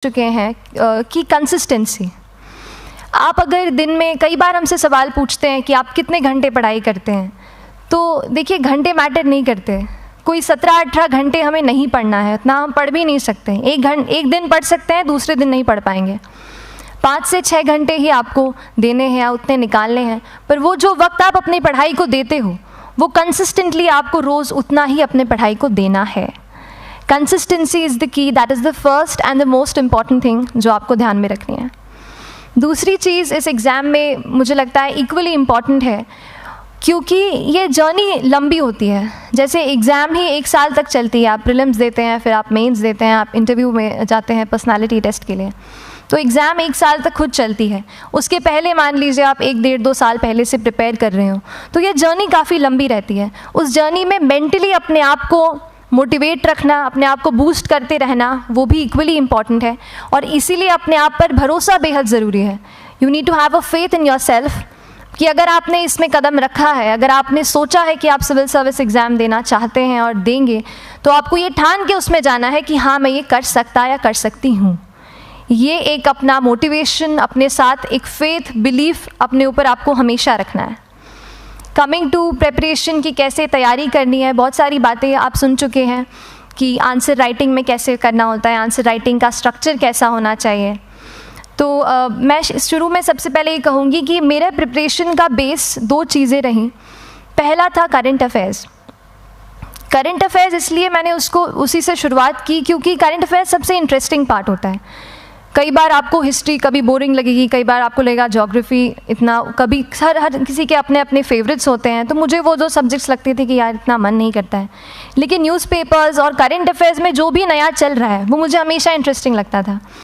चुके हैं कि कंसिस्टेंसी। आप अगर दिन में कई बार हमसे सवाल पूछते हैं कि आप कितने घंटे पढ़ाई करते हैं, तो देखिए घंटे मैटर नहीं करते। कोई 17-18 घंटे हमें नहीं पढ़ना है, इतना हम पढ़ भी नहीं सकते। एक दिन पढ़ सकते हैं, दूसरे दिन नहीं पढ़ पाएंगे। 5 से 6 घंटे ही आपको देने हैं या उतने निकालने हैं, पर वो जो वक्त आप अपनी पढ़ाई को देते हो वो कंसिस्टेंटली आपको रोज़ उतना ही अपने पढ़ाई को देना है। Consistency is the key, that is the first and the most important thing जो आपको ध्यान में रखनी है। दूसरी चीज़ इस एग्ज़ाम में मुझे लगता है इक्वली इम्पॉर्टेंट है, क्योंकि ये जर्नी लंबी होती है। जैसे एग्ज़ाम ही 1 साल तक चलती है, आप प्रीलिम्स देते हैं, फिर आप मेंस देते हैं, आप इंटरव्यू में जाते हैं पर्सनालिटी टेस्ट के लिए, तो एग्ज़ाम 1 साल तक खुद चलती है। उसके पहले मान लीजिए आप 1-1.5-2 साल पहले से प्रिपेयर कर रहे हो, तो ये जर्नी काफ़ी लंबी रहती है। उस जर्नी में मेंटली अपने आप को मोटिवेट रखना, अपने आप को बूस्ट करते रहना, वो भी इक्वली इम्पॉर्टेंट है। और इसीलिए अपने आप पर भरोसा बेहद ज़रूरी है। You need to have a faith in your yourself अगर आपने इसमें कदम रखा है, अगर आपने सोचा है कि आप सिविल सर्विस एग्ज़ाम देना चाहते हैं और देंगे, तो आपको ये ठान के उसमें जाना है कि हाँ मैं ये कर सकता या कर सकती हूँ। ये एक अपना मोटिवेशन, अपने साथ एक फेथ, बिलीफ अपने ऊपर आपको हमेशा रखना है। कमिंग टू प्रेपरेशन की कैसे तैयारी करनी है, बहुत सारी बातें आप सुन चुके हैं कि आंसर राइटिंग में कैसे करना होता है, आंसर राइटिंग का स्ट्रक्चर कैसा होना चाहिए। तो मैं शुरू में सबसे पहले ये कहूँगी कि मेरे प्रिपरेशन का बेस 2 चीज़ें रहीं। पहला था करंट अफेयर्स। करंट अफेयर्स इसलिए मैंने उसी से शुरुआत की क्योंकि करंट अफेयर्स सबसे इंटरेस्टिंग पार्ट होता है। कई बार आपको हिस्ट्री कभी बोरिंग लगेगी, कई बार आपको लगेगा ज्योग्राफी इतना, कभी हर किसी के अपने अपने फेवरेट्स होते हैं। तो मुझे वो 2 सब्जेक्ट्स लगते थे कि यार इतना मन नहीं करता है, लेकिन न्यूज़पेपर्स और करंट अफेयर्स में जो भी नया चल रहा है वो मुझे हमेशा इंटरेस्टिंग लगता था।